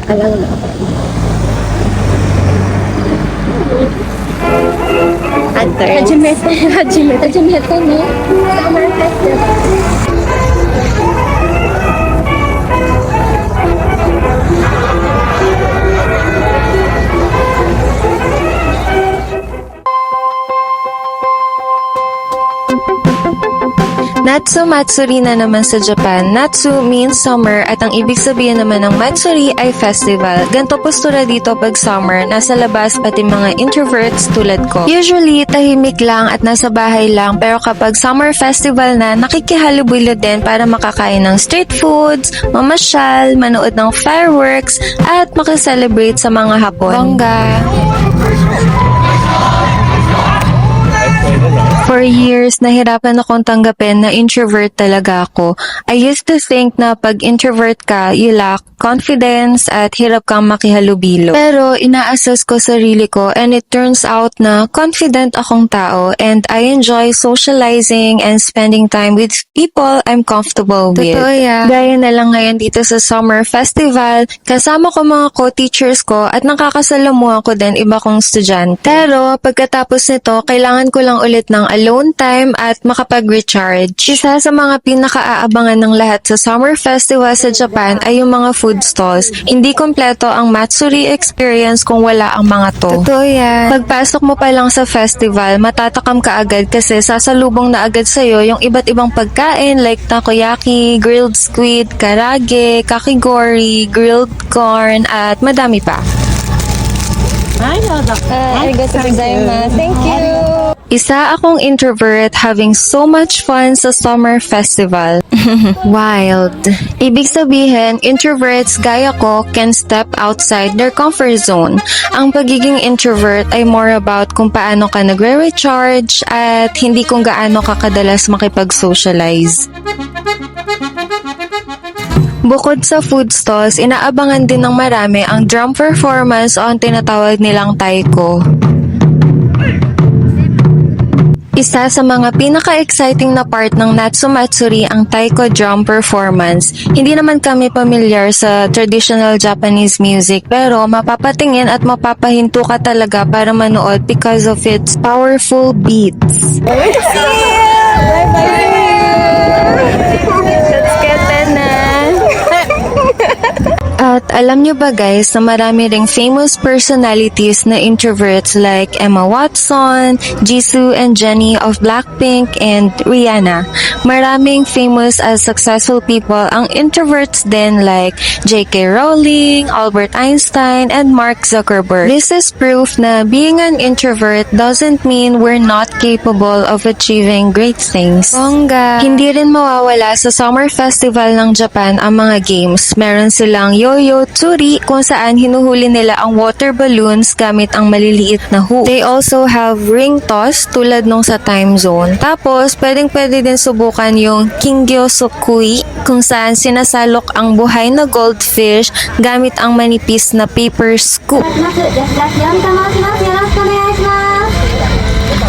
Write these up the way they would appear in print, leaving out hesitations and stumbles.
Alam mo. Hajime. Hajime to ni Summer Festival. Natsu Matsuri na naman sa Japan. Natsu means summer at ang ibig sabihin naman ng Matsuri ay festival. Ganto postura dito pag summer, nasa labas pati mga introverts tulad ko. Usually, tahimik lang at nasa bahay lang pero kapag summer festival na, nakikihalubilo din para makakain ng street foods, mamasyal, manood ng fireworks at makaselebrate sa mga hapon. Bongga! For years, nahirapan akong tanggapin na introvert talaga ako. I used to think na pag introvert ka, you lack confidence at hirap kang makihalubilo. Pero ina-assess ko sarili ko and it turns out na confident akong tao and I enjoy socializing and spending time with people I'm comfortable with. Totoo yan. Gaya na lang ngayon dito sa Summer Festival, kasama ko mga co-teachers ko at nakakasalamuha ko din iba kong estudyante. Pero pagkatapos nito, kailangan ko lang ulit ng alone time at makapag-recharge. Isa sa mga pinaka-aabangan ng lahat sa Summer Festival sa Japan ay yung mga food stalls. Hindi kompleto ang Matsuri experience kung wala ang mga to. Totoo yan. Pagpasok mo pa lang sa festival, matatakam ka agad kasi sasalubong na agad sa'yo yung iba't ibang pagkain like takoyaki, grilled squid, karage, kakigori, grilled corn, at madami pa. Arigatou gozaimasu. Thank you. Isa akong introvert having so much fun sa summer festival. Wild. Ibig sabihin, introverts gaya ko can step outside their comfort zone. Ang pagiging introvert ay more about kung paano ka nagre-recharge at hindi kung gaano ka kadalas makipag-socialize. Bukod sa food stalls, inaabangan din ng marami ang drum performance o ang tinatawag nilang taiko. Isa sa mga pinaka-exciting na part ng Natsu Matsuri ang taiko drum performance. Hindi naman kami familiar sa traditional Japanese music pero mapapatingin at mapapahinto ka talaga para manood because of its powerful beats. At alam nyo ba guys na marami ring famous personalities na introverts like Emma Watson, Jisoo and Jennie of Blackpink, and Rihanna. Maraming famous as successful people ang introverts din like J.K. Rowling, Albert Einstein, and Mark Zuckerberg. This is proof na being an introvert doesn't mean we're not capable of achieving great things. Bongga! Hindi rin mawawala sa Summer Festival ng Japan ang mga games. Meron silang yo-yo tsuri kung saan hinuhuli nila ang water balloons gamit ang maliliit na hook. They also have ring toss tulad nung sa time zone. Tapos, pwede din subukan yung Kingyo Sokui kung saan sinasalok ang buhay na goldfish gamit ang manipis na paper scoop.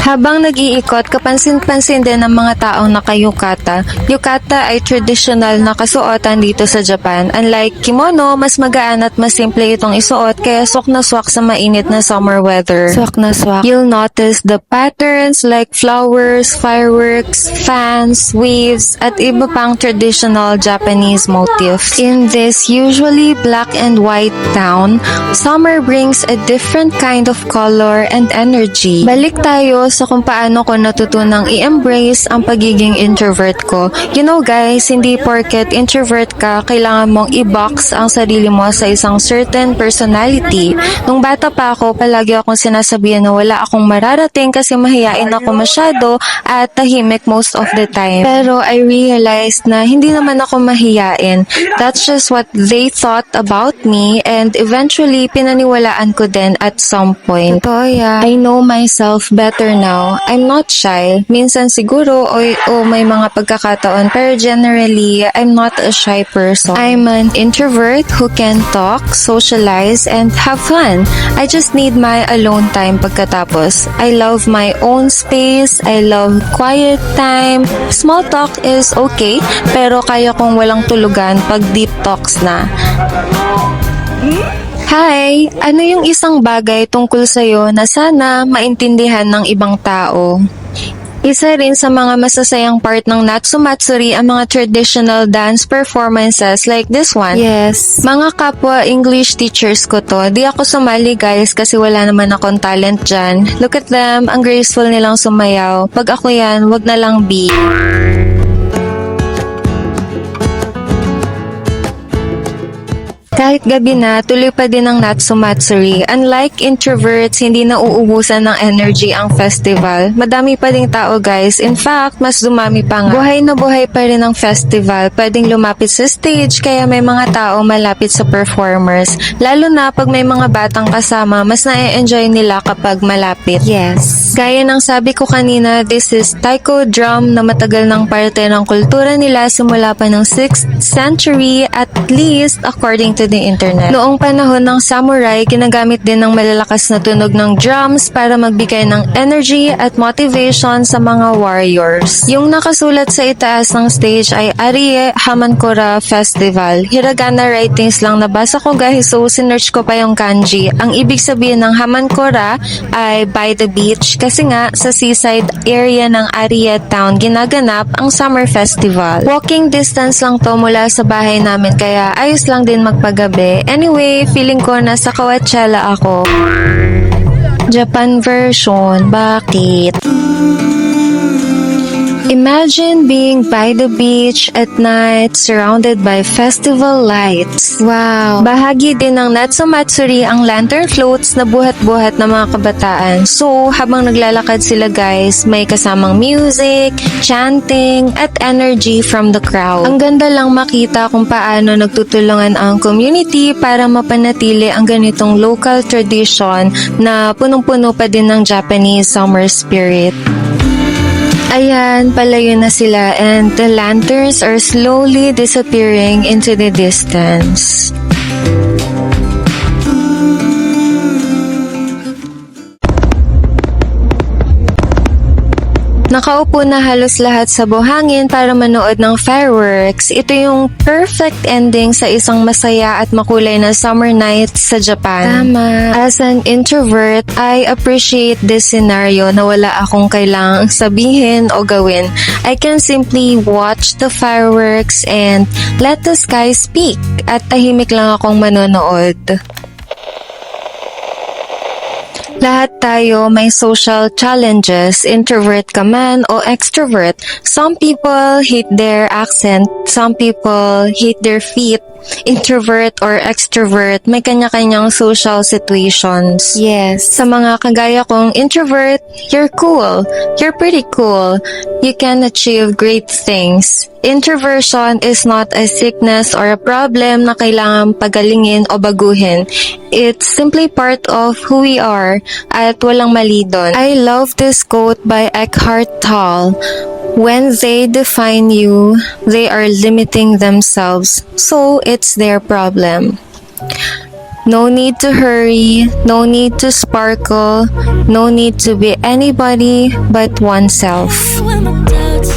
Habang nag-iikot, kapansin-pansin din ng mga taong naka-yukata. Yukata ay traditional na kasuotan dito sa Japan. Unlike kimono, mas magaan at mas simple itong isuot kaya swak na swak sa mainit na summer weather. Swak na swak. You'll notice the patterns like flowers, fireworks, fans, waves, at iba pang traditional Japanese motifs. In this usually black and white town, summer brings a different kind of color and energy. Balik tayo sa kung paano ko natutunang i-embrace ang pagiging introvert ko. You know guys, hindi porket introvert ka, kailangan mong i-box ang sarili mo sa isang certain personality. Nung bata pa ako, palagi akong sinasabihan na wala akong mararating kasi mahiyain ako masyado at tahimik most of the time. Pero I realized na hindi naman ako mahiyain. That's just what they thought about me and eventually pinaniwalaan ko din at some point. Totoo yan. I know myself better now. I'm not shy. Minsan siguro o may mga pagkakataon pero generally, I'm not a shy person. I'm an introvert who can talk, socialize, and have fun. I just need my alone time pagkatapos. I love my own space. I love quiet time. Small talk is okay, pero kaya kong walang tulugan pag deep talks na. Hi! Ano yung isang bagay tungkol sa'yo na sana maintindihan ng ibang tao? Isa rin sa mga masasayang part ng Natsumatsuri ang mga traditional dance performances like this one. Yes. Mga kapwa English teachers ko to. Di ako sumali guys kasi wala naman akong talent dyan. Look at them, ang graceful nilang sumayaw. Pag ako yan, wag na lang B. Kahit gabi na, tuloy pa din ang Natsumatsuri. Unlike introverts, hindi na uubusan ng energy ang festival. Madami pa ding tao guys. In fact, mas dumami pa nga. Buhay na buhay pa rin ang festival. Pwedeng lumapit sa stage, kaya may mga tao malapit sa performers. Lalo na pag may mga batang kasama, mas na-enjoy nila kapag malapit. Yes. Gaya ng sabi ko kanina, this is taiko drum na matagal ng parte ng kultura nila simula pa ng 6th century at least according to the internet. Noong panahon ng samurai, ginagamit din ng malalakas na tunog ng drums para magbigay ng energy at motivation sa mga warriors. Yung nakasulat sa itaas ng stage ay Arie Hamankora Festival. Hiragana writings lang nabasa ko guys, so sinearch ko pa yung kanji. Ang ibig sabihin ng Hamankora ay by the beach kasi nga sa seaside area ng Arie Town ginaganap ang summer festival. Walking distance lang to mula sa bahay namin kaya ayos lang din magpagabi. Anyway, feeling ko nasa Coachella ako. Japan version, bakit? Imagine being by the beach at night surrounded by festival lights. Wow! Bahagi din ng Natsumatsuri ang lantern floats na buhat-buhat ng mga kabataan. So, habang naglalakad sila guys, may kasamang music, chanting, at energy from the crowd. Ang ganda lang makita kung paano nagtutulungan ang community para mapanatili ang ganitong local tradition na punong-puno pa din ng Japanese summer spirit. Ayan, palayo na sila and the lanterns are slowly disappearing into the distance. Nakaupo na halos lahat sa buhangin para manood ng fireworks. Ito yung perfect ending sa isang masaya at makulay na summer night sa Japan. Tama. As an introvert, I appreciate this scenario na wala akong kailangang sabihin o gawin. I can simply watch the fireworks and let the sky speak at tahimik lang akong manonood. Lahat tayo may social challenges, introvert ka man o extrovert. Some people hate their accent, some people hate their feet. Introvert or extrovert, may kanya-kanyang social situations. Yes. Sa mga kagaya kong introvert, you're cool. You're pretty cool. You can achieve great things. Introversion is not a sickness or a problem na kailangan pagalingin o baguhin. It's simply part of who we are at walang mali doon. I love this quote by Eckhart Tolle. When they define you, they are limiting themselves. So, it's their problem. No need to hurry, no need to sparkle, no need to be anybody but oneself. When my doubts